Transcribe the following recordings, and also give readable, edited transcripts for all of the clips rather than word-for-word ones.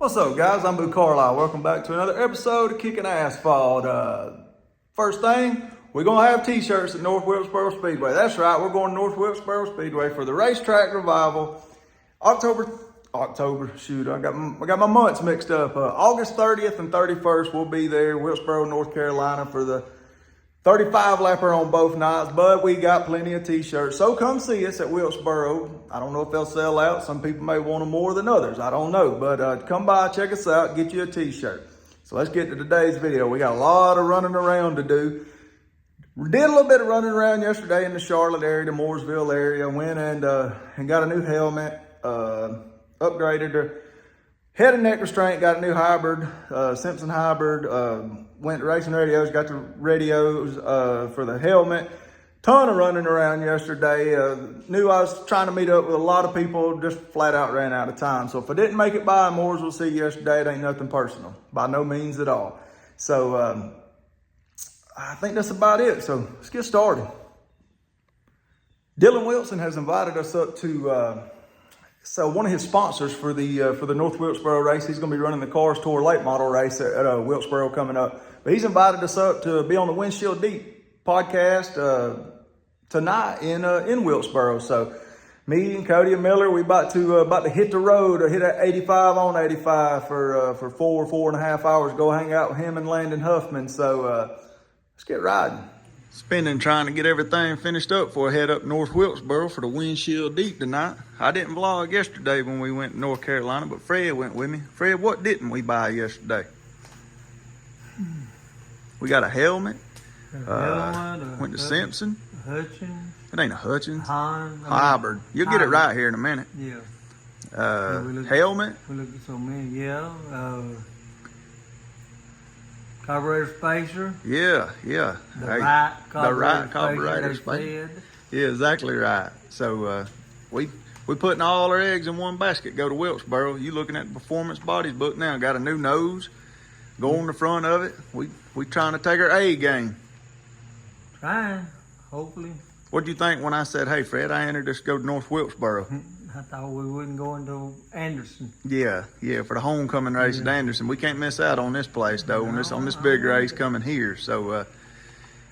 What's up, guys? I'm Boo Carlisle. Welcome back to another episode of Kicking Asphalt. First thing, we're going to have t-shirts at North Wilkesboro Speedway. That's right, we're going to North Wilkesboro Speedway for the racetrack revival. Shoot, I got my months mixed up. August 30th and 31st, we'll be there, Wilkesboro, North Carolina, for the 35-lapper on both nights, but we got plenty of t-shirts. So come see us at Wilkesboro. I don't know if they'll sell out. Some people may want them more than others. I don't know. But come by, check us out, get you a t-shirt. So let's get to today's video. We got a lot of running around to do. We did a little bit of running around yesterday in the Charlotte area, the Mooresville area. Went and got a new helmet, upgraded her head and neck restraint, got a new hybrid, Simpson hybrid, went to racing radios, got the radios for the helmet. Ton of running around yesterday. Knew I was trying to meet up with a lot of people, just flat out ran out of time. So if I didn't make it by Mooresville City yesterday, it ain't nothing personal, by no means at all. So I think that's about it. So let's get started. Dylan Wilson has invited us up to so one of his sponsors for the North Wilkesboro race. He's going to be running the Cars Tour late model race at Wilkesboro coming up. But he's invited us up to be on the Windshield Deep podcast tonight in Wilkesboro. So me and Cody and Miller, we about to hit the road, or hit at 85 on 85 for 4.5 hours. Go hang out with him and Landon Huffman. So let's get riding. Spending trying to get everything finished up before I head up North Wilkesboro for the Windshield Deep tonight. I didn't vlog yesterday when we went to North Carolina, but Fred went with me. Fred, what didn't we buy yesterday? We got a helmet. Went to Simpson. Hutchins. It ain't a Hutchins. Hybrid. You'll get it right here in a minute. Yeah. Helmet. We looked at so many. Yeah. Carburetor spacer. Yeah. The right carburetor spacer. Yeah, exactly right. So we putting all our eggs in one basket. Go to Wilkesboro. You looking at the Performance Bodies book now? Got a new nose. Go on the front of it. We trying to take our A game. Trying, hopefully. What do you think when I said, "Hey, Fred, I entered us to go to North Wilkesboro"? I thought we wouldn't go into Anderson. Yeah, for the homecoming race at Anderson. We can't miss out on this place though. On this big race coming here. So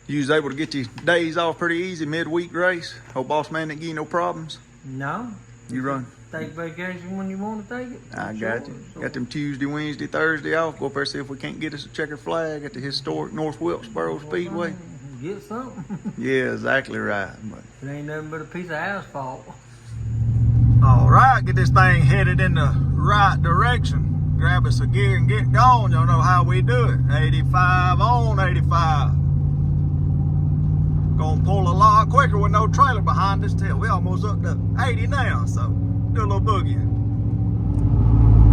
you was able to get your days off pretty easy, midweek race. Old boss man didn't give you no problems. No. You run. Take vacation when you want to take it. I got you. Got them Tuesday, Wednesday, Thursday off. Go up there, see if we can't get us a checkered flag at the historic North Wilkesboro Speedway. Get something. Yeah, exactly right. But it ain't nothing but a piece of asphalt. All right, get this thing headed in the right direction. Grab us a gear and get going. Y'all know how we do it. 85 on 85. Gonna pull a lot quicker with no trailer behind us till we almost up to 80 now. So do a little boogie.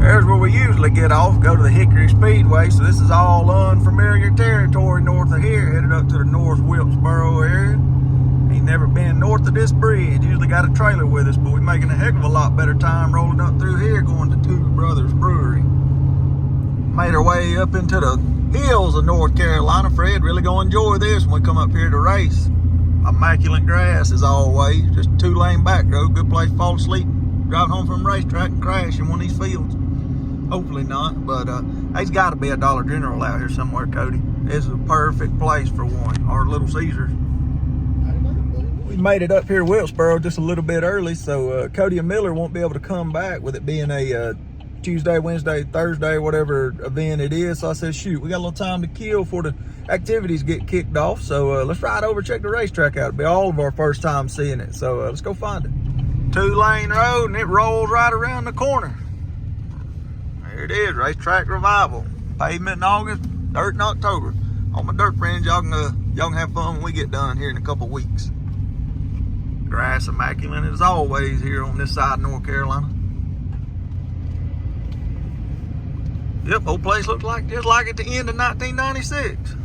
There's where we usually get off, go to the Hickory Speedway. So this is all unfamiliar territory north of here, headed up to the North Wilkesboro area. Ain't never been north of this bridge. Usually got a trailer with us, but we're making a heck of a lot better time rolling up through here, going to Two Brothers Brewery. Made our way up into the hills of North Carolina. Fred really gonna enjoy this when we come up here to race. Immaculate grass as always, just 2-lane back road, good place to fall asleep, driving home from a racetrack and crash in one of these fields. Hopefully not, but there's got to be a Dollar General out here somewhere, Cody. This is a perfect place for one, or Little Caesars. We made it up here to Wilkesboro just a little bit early, so Cody and Miller won't be able to come back with it being a Tuesday, Wednesday, Thursday, whatever event it is. So I said, shoot, we got a little time to kill before the activities get kicked off. So let's ride over, check the racetrack out. It'll be all of our first time seeing it. So let's go find it. 2-lane road, and it rolls right around the corner. There it is, racetrack revival. Pavement in August, dirt in October. All my dirt friends, y'all can have fun when we get done here in a couple weeks. Grass immaculate as always here on this side of North Carolina. Yep, old place looks like just like at the end of 1996.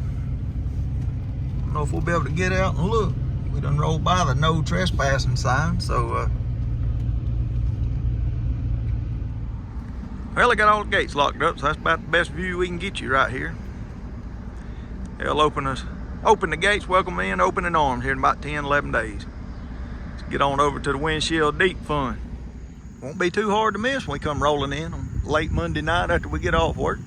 Don't know if we'll be able to get out and look. We done rolled by the no trespassing sign, so well, they got all the gates locked up, so that's about the best view we can get you right here. They'll open the gates, welcome in, opening arms here in about 10, 11 days. Let's get on over to the Windshield Deep fun. Won't be too hard to miss when we come rolling in on late Monday night after we get off work.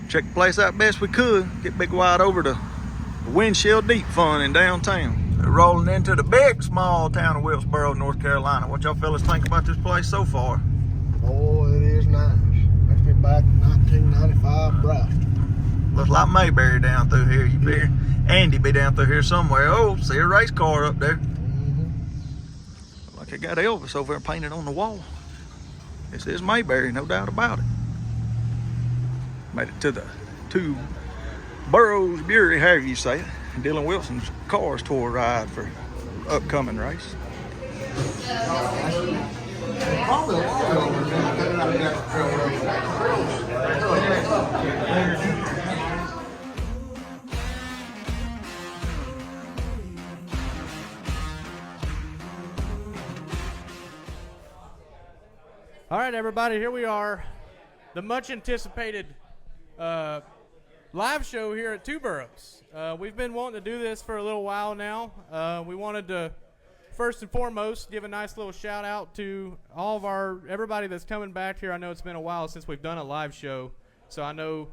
Check the place out best we could. Get Big White over to the Windshield Deep Fun in downtown. We're rolling into the big small town of Wilkesboro, North Carolina. What y'all fellas think about this place so far? Oh, it is nice. Makes me back 1995 Bright. Looks like Mayberry down through here. You figure Andy be down through here somewhere. Oh, see a race car up there. Like I got Elvis over there painted on the wall. This is Mayberry, no doubt about it. Made it to the Two Burrows Brewery, however you say it. Dylan Wilson's Cars Tour ride for upcoming race. All right, everybody, here we are. The much anticipated live show here at Two Burrows. We've been wanting to do this for a little while now. We wanted to, first and foremost, give a nice little shout out to all of everybody that's coming back here. I know it's been a while since we've done a live show, so I know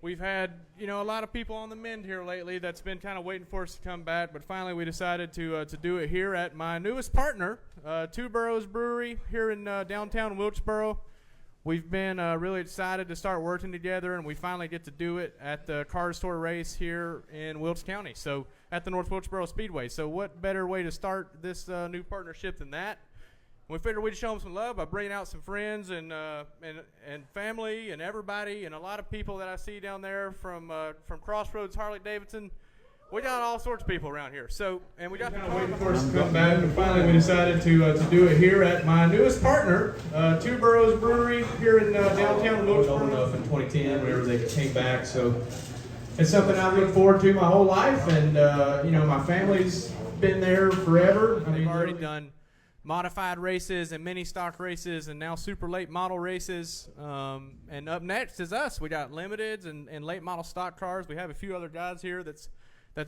we've had, a lot of people on the mend here lately that's been kind of waiting for us to come back, but finally we decided to do it here at my newest partner, Two Burrows Brewery here in downtown Wilkesboro. We've been really excited to start working together, and we finally get to do it at the Cars Tour race here in Wilkes County, so at the North Wilkesboro Speedway. So what better way to start this new partnership than that? We figured we'd show them some love by bringing out some friends and family and everybody, and a lot of people that I see down there from Crossroads Harley Davidson. We got all sorts of people around here. So, and we got kind of waiting for us to come back, and finally we decided to do it here at my newest partner, Two Burrows Brewery here in downtown Wilkesboro. Enough in 2010, whenever they came back. So it's something I've looked forward to my whole life, and my family's been there forever. They've already done modified races and mini stock races, and now super late model races. And up next is us. We got limiteds and late model stock cars. We have a few other guys here that's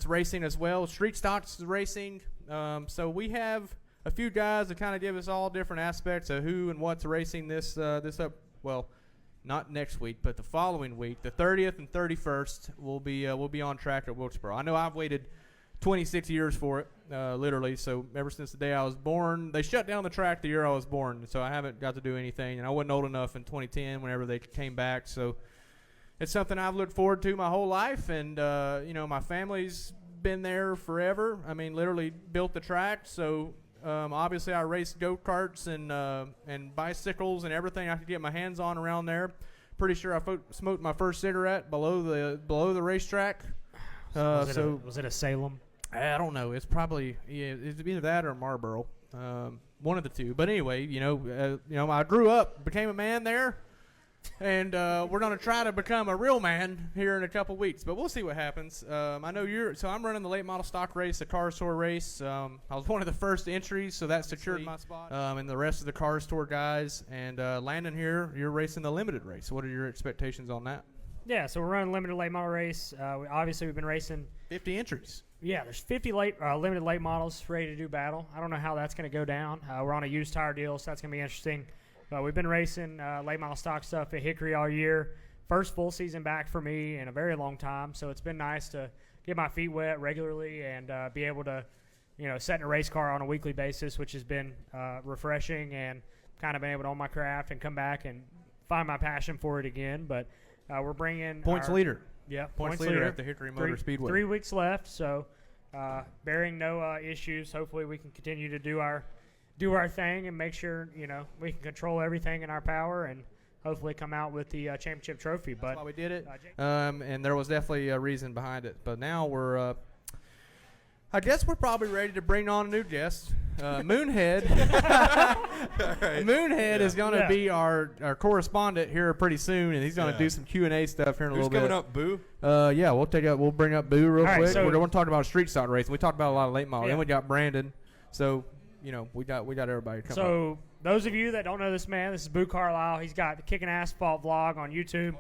racing as well. Street stocks racing. So we have a few guys that kind of give us all different aspects of who and what's racing this well, not next week, but the following week, the 30th and 31st, we'll be on track at Wilkesboro. I know I've waited 26 years for it, literally. So ever since the day I was born, they shut down the track the year I was born, so I haven't got to do anything. And I wasn't old enough in 2010 whenever they came back. So it's something I've looked forward to my whole life, and my family's been there forever. I mean, literally built the track. So obviously I raced go-karts and bicycles and everything I could get my hands on around there. Pretty sure I smoked my first cigarette below the racetrack. Was it a Salem? I don't know. It's probably it's either that or Marlboro, one of the two. But anyway, I grew up, became a man there. And we're going to try to become a real man here in a couple weeks, but we'll see what happens. I know I'm running the late model stock race, the Cars Tour race. I was one of the first entries, so that secured my spot. And the rest of the Cars Tour guys. And Landon here, you're racing the limited race. What are your expectations on that? Yeah, so we're running limited late model race. We've been racing 50 entries. Yeah, there's 50 limited late models ready to do battle. I don't know how that's going to go down. We're on a used tire deal, so that's going to be interesting. But we've been racing late model stock stuff at Hickory all year. First full season back for me in a very long time, so it's been nice to get my feet wet regularly and be able to, set in a race car on a weekly basis, which has been refreshing, and kind of been able to own my craft and come back and find my passion for it again. But we're bringing points leader. Yeah, points leader at the Hickory Motor Speedway. 3 weeks left, so bearing no issues, hopefully we can continue to do our thing and make sure we can control everything in our power and hopefully come out with the championship trophy. But that's why we did it, and there was definitely a reason behind it. But now we're, I guess we're probably ready to bring on a new guest, Moonhead. Right. Moonhead is going to be our correspondent here pretty soon, and he's going to do some Q&A stuff here in a little bit. Who's coming up, Boo? Yeah, we'll bring up Boo real quick. Right, so we're going to talk about a street stock race. We talked about a lot of late model. Yeah. Then we got Brandon. So we got everybody coming. So those of you that don't know this man, this is Boo Carlisle. He's got the Kicking Asphalt vlog on YouTube.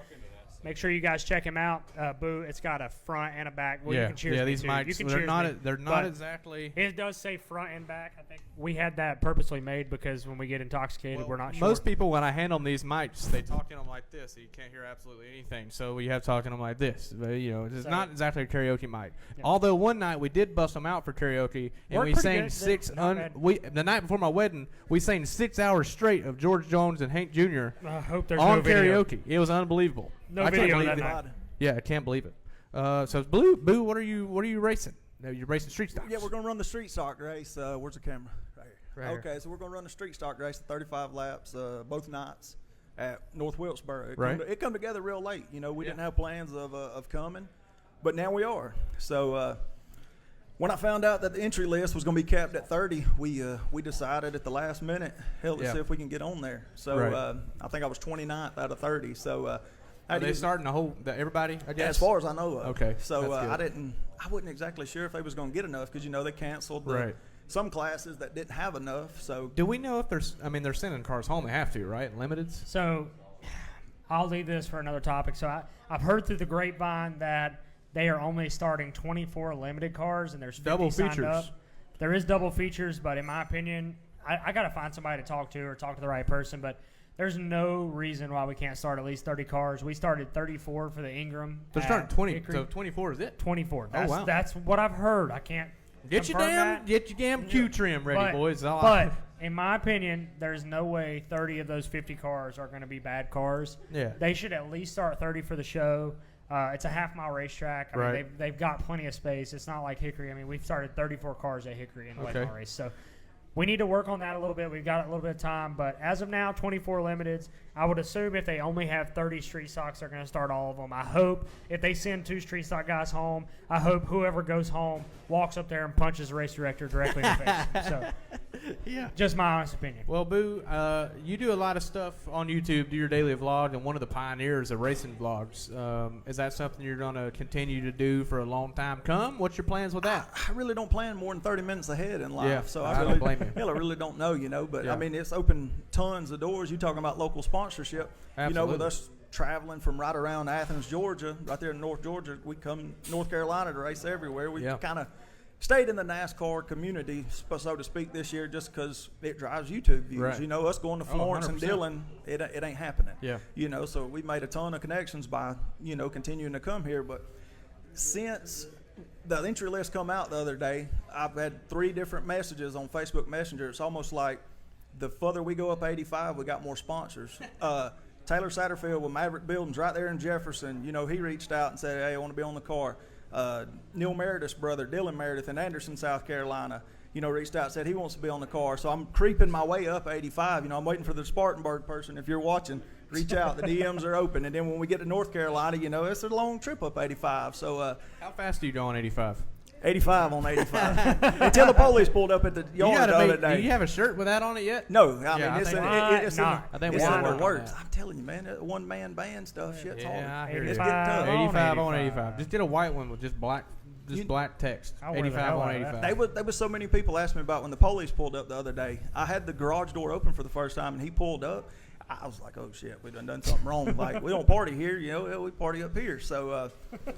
Make sure you guys check him out. Boo, it's got a front and a back. Well, you can cheers me these too. mics, You can they're cheers not me. they're not But exactly. It does say front and back. I think we had that purposely made because when we get intoxicated, we're not sure. Most people, when I hand them these mics, they talk in them like this, so you can't hear absolutely anything. So we have talking them like this. But, it's not exactly a karaoke mic. Yeah. Although one night we did bust them out for karaoke, and Worked we pretty sang good. Not bad. the night before my wedding, we sang 6 hours straight of George Jones and Hank Jr. I hope there's on no video. karaoke. It was unbelievable. No I can't video believe that it. night. Yeah, I can't believe it. So Boo, what are you racing? No, you're racing street stocks. Yeah, we're going to run the street stock race. Where's the camera? Right here. Right here. Okay, so we're going to run the street stock race at 35 laps both nights at North Wilkesboro. It come together real late. We didn't have plans of coming, but now we are. So when I found out that the entry list was going to be capped at 30, we decided at the last minute, let's see if we can get on there. So I think I was 29th out of 30. So are they starting everybody, I guess? as far as I know of. Okay. So that's good. I wasn't exactly sure if they was going to get enough because they canceled some classes that didn't have enough. So do we know if they're sending cars home? They have to, right? Limiteds. So I'll leave this for another topic. So I've heard through the grapevine that they are only starting 24 limited cars, and there's 50 double signed features. up. There is double features, but in my opinion, I got to find somebody to talk to or talk to the right person. But there's no reason why we can't start at least 30 cars. We started 34 for the Ingram. They're starting 20. Hickory. So 24 is it? 24. Oh, wow. That's what I've heard. I can't Get your confirm damn Q trim ready, boys. But in my opinion, there's no way 30 of those 50 cars are going to be bad cars. Yeah. They should at least start 30 for the show. It's a half-mile racetrack. I mean, they've got plenty of space. It's not like Hickory. I mean, we've started 34 cars at Hickory in the late model race. So we need to work on that a little bit. We've got a little bit of time. But as of now, 24 limiteds. I would assume if they only have 30 street stocks, they're going to start all of them. I hope if they send 2 street stock guys home, I hope whoever goes home walks up there and punches the race director directly in the face. So, yeah, just my honest opinion. Well, Boo, you do a lot of stuff on YouTube, do your daily vlog, and one of the pioneers of racing vlogs. Is that something you're going to continue to do for a long time come? What's your plans with that? I really don't plan more than 30 minutes ahead in life. Yeah, so I don't blame you. I really don't know, But, Yeah. I mean, it's opened tons of doors. You talking about local sponsorship. Absolutely. With us traveling from right around Athens, Georgia, right there in North Georgia, we come North Carolina to race everywhere. We kind of stayed in the NASCAR community, so to speak, this year just because it drives YouTube views. Right. Us going to Florence and 100%. Dillon, it ain't happening. Yeah. So we made a ton of connections by, continuing to come here. But since the entry list come out the other day, I've had 3 different messages on Facebook Messenger. It's almost like the further we go up 85, we got more sponsors. Taylor Satterfield with Maverick Buildings right there in Jefferson, he reached out and said, hey, I want to be on the car. Neil Meredith's brother, Dylan Meredith in Anderson, South Carolina, reached out and said he wants to be on the car. So I'm creeping my way up 85. I'm waiting for the Spartanburg person. If you're watching, reach out. The DMs are open. And then when we get to North Carolina, it's a long trip up 85. So how fast do you go on 85? 85 on 85. Until the police pulled up at the yard the other day. Do you have a shirt with that on it yet? No, I mean, I it's in the works. I'm telling you, man, one-man band stuff, shit's hard. I hear It's you. getting tough. 85 on 85. Just get a white one with just black text. I wear the 85 hell on out of that. 85. There was so many people asking me about when the police pulled up the other day. I had the garage door open for the first time, and he pulled up. I was like, oh, shit, we done something wrong. Like, we don't party here, we party up here. So,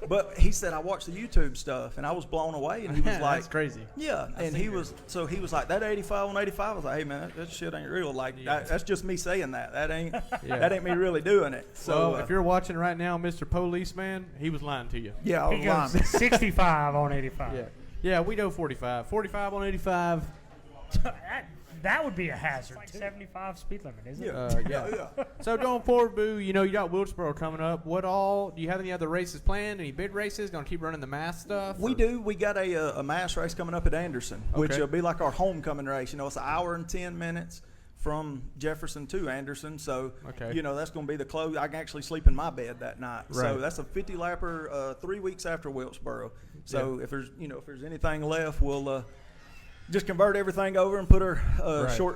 but he said, I watched the YouTube stuff, and I was blown away. And he was like, that's crazy. Yeah, and he was like, that 85 on 85. I was like, hey, man, that shit ain't real. Like, that's just me saying that. That ain't me really doing it. So, if you're watching right now, Mr. Policeman, he was lying to you. Yeah, I He was goes lying. 65 on 85. Yeah, we know 45. 45 on 85. That would be a hazard. It's like 75 speed limit, isn't it? Yeah. So going forward, Boo, you got Wilkesboro coming up. Do you have any other races planned? Any big races? Going to keep running the mass stuff? We do. We got a mass race coming up at Anderson, which will be like our homecoming race. It's an hour and 10 minutes from Jefferson to Anderson. So, that's going to be the close. I can actually sleep in my bed that night. Right. So that's a 50-lapper 3 weeks after Wilkesboro. So if there's anything left, we'll just convert everything over and put our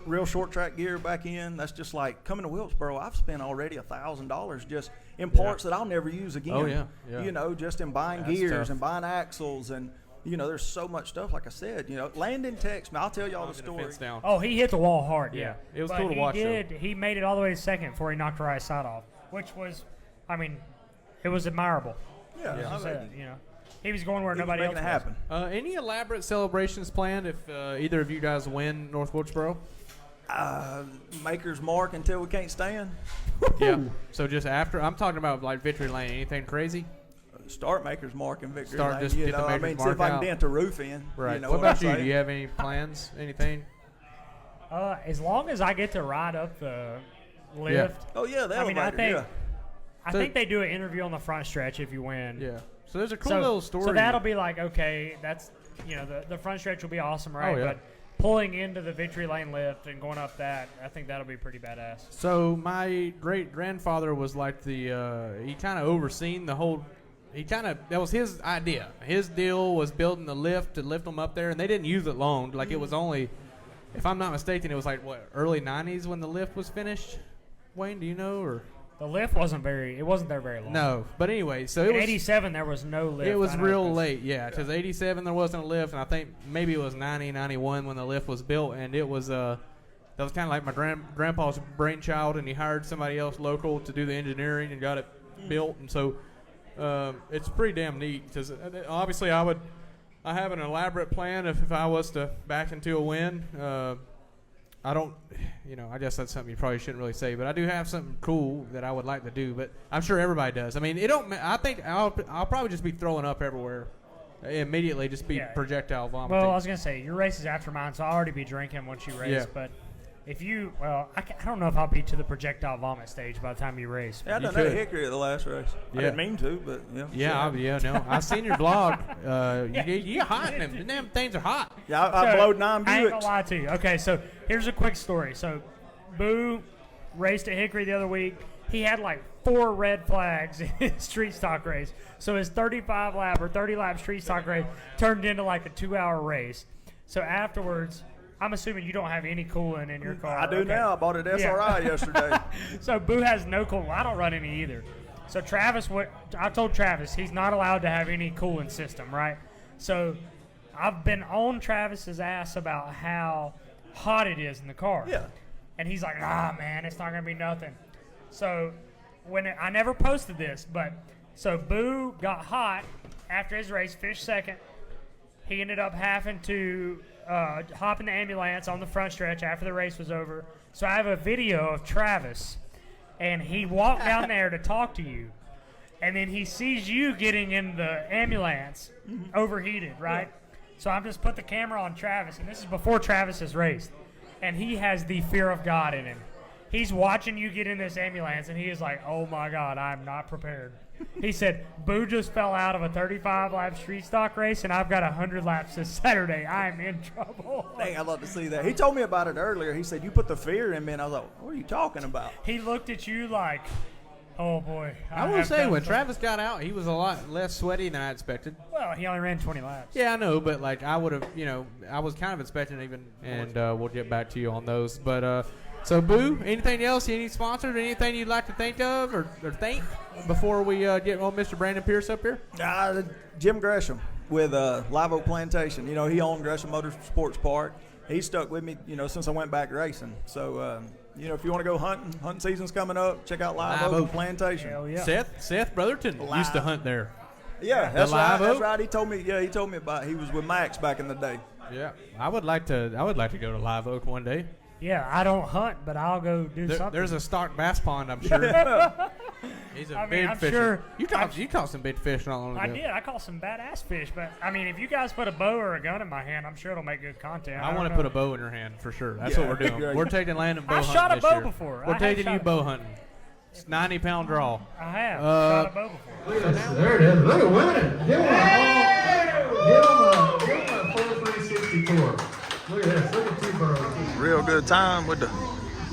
real short track gear back in. That's just like coming to Wilkesboro. I've spent already $1,000 just in parts that I'll never use again. Oh, yeah. Just in buying gears and buying axles and there's so much stuff. Like I said, Landon texted me. I'll tell y'all the story. Oh, he hit the wall hard. Yeah, it was cool to watch. He made it all the way to second before he knocked Ryan's side off, which was, I mean, it was admirable. Yeah, So, you know, he was going where he was nobody else making it happen. Any elaborate celebrations planned if either of you guys win North Wilkesboro? Maker's Mark until we can't stand. Yeah. So just after, I'm talking about like Victory Lane. Anything crazy? Start Maker's Mark in Victory Start Lane. just You get the know, I Maker's mean, see Mark if I can out. dent a roof in. Right. You know what about I'm you? Do saying? you have any plans? Anything? As long as I get to ride up the lift. Oh yeah, the I mean, elevator. I think they do an interview on the front stretch if you win. Yeah. So there's a cool little story. So that'll be like, okay, that's, you know, the front stretch will be awesome, right? Oh, yeah. But pulling into the Victory Lane lift and going up that, I think that'll be pretty badass. So my great grandfather was like the he kind of overseen the whole. That was his idea. His deal was building the lift to lift them up there, and they didn't use it long. Like it was only, if I'm not mistaken, it was like what, early '90s when the lift was finished. Wayne, do you know? Or The lift wasn't there very long. no, but anyway, so it In was '87 there was no lift. it was I know real 'cause- late, yeah. Because '87 there wasn't a lift, and I think maybe it was '90, '91 when the lift was built, and it was that was kind of like my grandpa's brainchild, and he hired somebody else local to do the engineering and got it built, and so it's pretty damn neat. Because obviously I have an elaborate plan if I was to back into a win. I don't, I guess that's something you probably shouldn't really say, but I do have something cool that I would like to do, but I'm sure everybody does. I mean, I think I'll probably just be throwing up everywhere immediately, just be projectile vomiting. Well, I was going to say, your race is after mine, so I'll already be drinking once you race, Yeah. but if you, I don't know if I'll be to the projectile vomit stage by the time you race. Yeah, I done could. that Hickory at the last race. Yeah. I didn't mean to, but No, I seen your blog. You hot, and them damn things are hot. Yeah, I blowed 9 I ain't gonna Buicks. lie to you. Okay, so here's a quick story. So, Boo raced at Hickory the other week. He had like 4 red flags in his street stock race. So his 35 lap or 30 lap street stock race turned into like a 2-hour race. So afterwards, I'm assuming you don't have any coolant in your car. I do Okay. now. I bought it SRI yesterday. So Boo has no coolant. I don't run any either. So I told Travis he's not allowed to have any coolant system, right? So I've been on Travis's ass about how hot it is in the car. Yeah. And he's like, nah, man, it's not going to be nothing. So I never posted this, but so Boo got hot after his race, finished second. He ended up having to hop in the ambulance on the front stretch after the race was over. So I have a video of Travis, and he walked down there to talk to you, and then he sees you getting in the ambulance, overheated, right? So I've just put the camera on Travis, and this is before Travis has raced, and he has the fear of God in him. He's watching you get in this ambulance, and he is like, oh, my God, I'm not prepared. He said, Boo just fell out of a 35-lap street stock race, and I've got 100 laps this Saturday. I'm in trouble. Dang, I'd love to see that. He told me about it earlier. He said, you put the fear in me, and I was like, what are you talking about? He looked at you like, oh, boy. I will have say, done when some-" Travis got out, he was a lot less sweaty than I expected. Well, he only ran 20 laps. Yeah, I know, but like I would have, I was kind of expecting even, and we'll get back to you on those. But so, Boo, anything else? Any sponsors? Anything you'd like to think of or think before we get on Mr. Brandon Pierce up here? Jim Gresham with Live Oak Plantation. He owned Gresham Motorsports Park. He stuck with me, since I went back racing. So, if you want to go hunting season's coming up, check out Live Oak Plantation. Hell yeah. Seth Brotherton used to hunt there. Yeah, that's right. Live That's Oak? right. He told me about. He was with Max back in the day. Yeah, I would like to go to Live Oak one day. Yeah, I don't hunt, but I'll go do something. There's a stock bass pond, I'm sure. He's a big I'm fisher. sure. You caught some big fish not long ago. I did. I caught some badass fish, but I mean, if you guys put a bow or a gun in my hand, I'm sure it'll make good content. I want to put a bow in your hand for sure. That's Yeah. what we're doing. Yeah. We're taking Landon bow I hunting shot a this bow year. before. I We're have taking shot you a bow bow. hunting. It's 90-pound draw. I have Uh, shot a bow before. There it is. Look at winning. Give him a full 364. Look at this. Look at 2 burrows. Real good time with the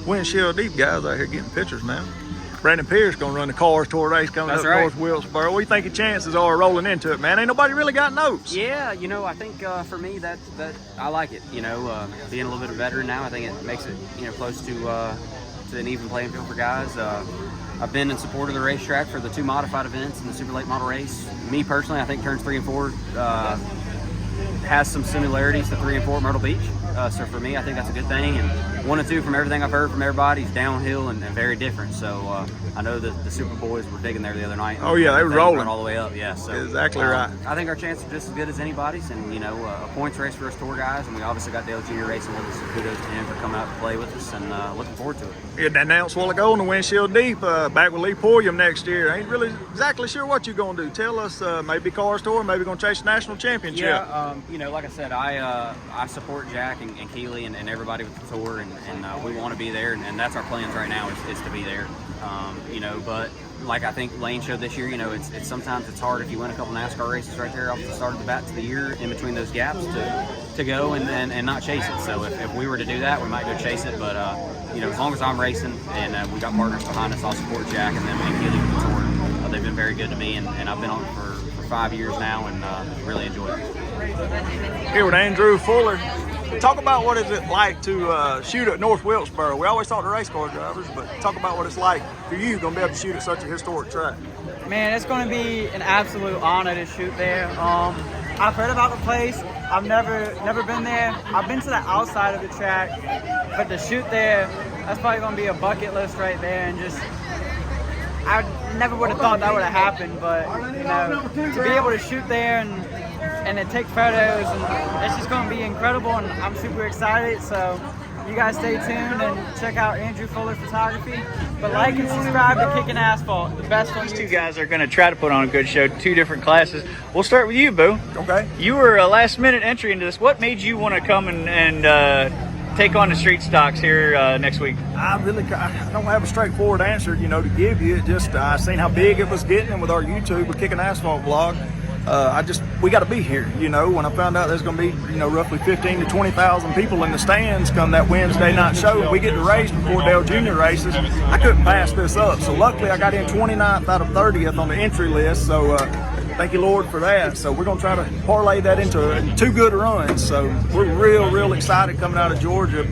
Windshield Deep guys out here getting pictures now. Brandon Pierce going to run the Cars Tour race coming That's up right. towards Wilkesboro. What do you think your chances are rolling into it, man? Ain't nobody really got notes. Yeah, I think for me that I like it. Being a little bit of a veteran now, I think it makes it close to an even playing field for guys. I've been in support of the racetrack for the 2 modified events and the super late model race. Me personally, I think turns 3 and 4 has some similarities to 3 and 4 Myrtle Beach. So for me, I think that's a good thing. And 1 and 2, from everything I've heard from everybody, is downhill and very different. So I know that the Super Boys were digging there the other night. Oh yeah, they were rolling all the way up. Yeah, so exactly right. I think our chances are just as good as anybody's, and a points race for us tour guys, and we obviously got Dale Jr. racing with us. So kudos to him for coming out to play with us, and looking forward to it. We had announced a while ago on the Windshield Deep, back with Lee Pulliam next year. Ain't really exactly sure what you're gonna do. Tell us, maybe Cars Tour, maybe gonna chase the national championship. Yeah, like I said, I support Jack and Keeley and everybody with the tour, and we want to be there, and that's our plans right now is to be there. But like I think Lane showed this year, it's sometimes it's hard if you win a couple NASCAR races right there off the start of the bat to the year in between those gaps to go and not chase it. So if we were to do that, we might go chase it. But as long as I'm racing and we got partners behind us, I'll support Jack and them and Keeley with the tour. They've been very good to me, and I've been on it for 5 years now, and really enjoy it. Here with Andrew Fuller. Talk about what is it like to shoot at North Wilkesboro. We always talk to race car drivers, but talk about what it's like for you going to be able to shoot at such a historic track. Man, it's going to be an absolute honor to shoot there. I've heard about the place. I've never been there. I've been to the outside of the track, but to shoot there, that's probably going to be a bucket list right there. And just, I never would have thought that would have happened, but to be able to shoot there and then take photos, and it's just going to be incredible, and I'm super excited. So you guys stay tuned and check out Andrew Fuller Photography. But like and subscribe to Kicking Asphalt, the best on These YouTube. two guys are going to try to put on a good show, 2 different classes. We'll start with you, Boo. Okay. You were a last-minute entry into this. What made you want to come and take on the street stocks here next week? I don't have a straightforward answer, to give you. Just I seen how big it was getting, and with our YouTube, with Kicking Asphalt vlog, we got to be here. When I found out there's going to be, roughly 15 to 20,000 people in the stands come that Wednesday night show, and we get to race before Dale Jr. races, I couldn't pass this up. So luckily I got in 29th out of 30th on the entry list. So thank you, Lord, for that. So we're going to try to parlay that into 2 good runs. So we're real excited coming out of Georgia.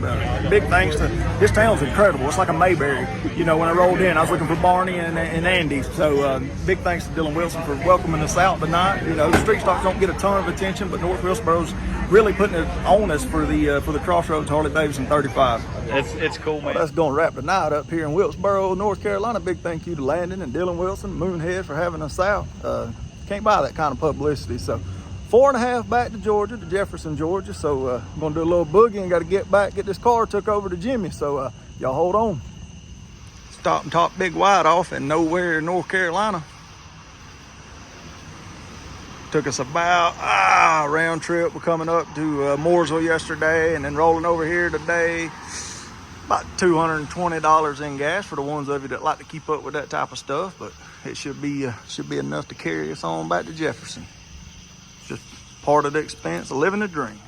Big thanks to, this town's incredible. It's like a Mayberry. When I rolled in, I was looking for Barney and Andy. So big thanks to Dylan Wilson for welcoming us out tonight. The street stocks don't get a ton of attention, but North Wilkesboro's really putting it on us for the Crossroads Harley-Davidson 35. It's cool, man. Well, that's going to wrap the night up here in Wilkesboro, North Carolina. Big thank you to Landon and Dylan Wilson, Moonhead, for having us out. Can't buy that kind of publicity. So 4.5 back to Georgia, to Jefferson, Georgia. So I'm going to do a little boogie and got to get this car took over to Jimmy. So y'all hold on. Stop and top Big White off in Nowhere, North Carolina. Took us about round trip. We're coming up to Mooresville yesterday and then rolling over here today. About $220 in gas for the ones of you that like to keep up with that type of stuff, but it should be enough to carry us on back to Jefferson. It's just part of the expense of living the dream.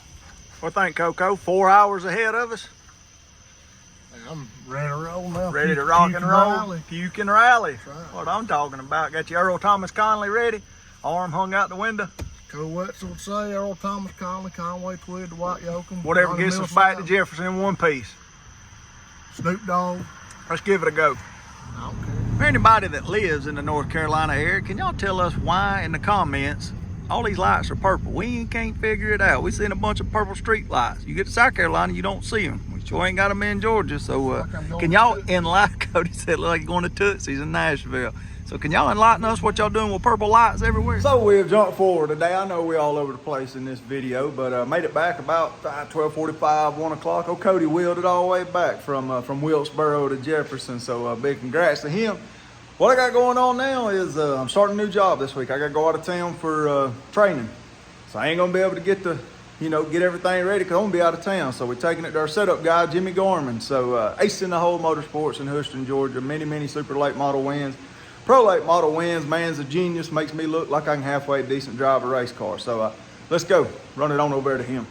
What do you think, Coco? 4 hours ahead of us. I'm ready to roll now. Ready to rock and roll. Rally. Puke and rally. That's right. What I'm talking about. Got your Earl Thomas Conley ready. Arm hung out the window. Cool Wetzel would say, Earl Thomas Conley, Conway Twid, Dwight Yoakam. Whatever Johnny gets us Mills back to out. Jefferson in one piece. Snoop Dogg. Let's give it a go. I don't care. For anybody that lives in the North Carolina area, can y'all tell us why in the comments all these lights are purple? We can't figure it out. We seen a bunch of purple street lights. You get to South Carolina, you don't see them. We sure ain't got them in Georgia. So can y'all enlighten? Cody said like you're going to Tootsie's in Nashville. So can y'all enlighten us what y'all doing with purple lights everywhere? So we've jumped forward today. I know we're all over the place in this video, but made it back about 12:45, 1 o'clock. Oh, Cody wheeled it all the way back from Wilkesboro to Jefferson. So big congrats to him. What I got going on now is I'm starting a new job this week. I got to go out of town for training. So I ain't going to be able to get everything ready because I'm going to be out of town. So we're taking it to our setup guy, Jimmy Gorman. So ace in the whole motorsports in Houston, Georgia. Many super late model wins. Pro late model wins. Man's a genius. Makes me look like I can halfway decent drive a race car. So let's go. Run it on over to him.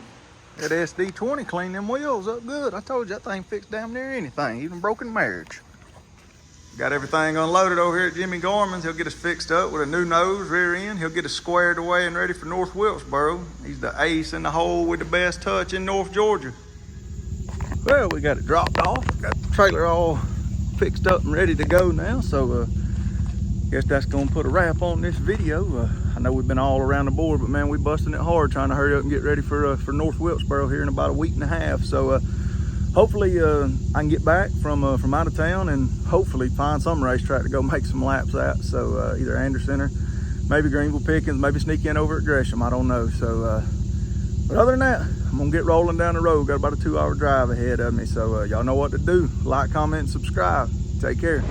That SD20 cleaned them wheels up good. I told you that thing fixed damn near anything, even broken marriage. Got everything unloaded over here at Jimmy Gorman's. He'll get us fixed up with a new nose, rear end. He'll get us squared away and ready for North Wilkesboro. He's the ace in the hole with the best touch in North Georgia. Well, we got it dropped off. Got the trailer all fixed up and ready to go now. So guess that's gonna put a wrap on this video. I know we've been all around the board, but man, we busting it hard trying to hurry up and get ready for North Wilkesboro here in about a week and a half. So hopefully I can get back from out of town and hopefully find some racetrack to go make some laps at. So either Anderson or maybe Greenville Pickens, maybe sneak in over at Gresham, I don't know. So but other than that, I'm gonna get rolling down the road. Got about a 2-hour drive ahead of me. So y'all know what to do. Like, comment, and subscribe. Take care.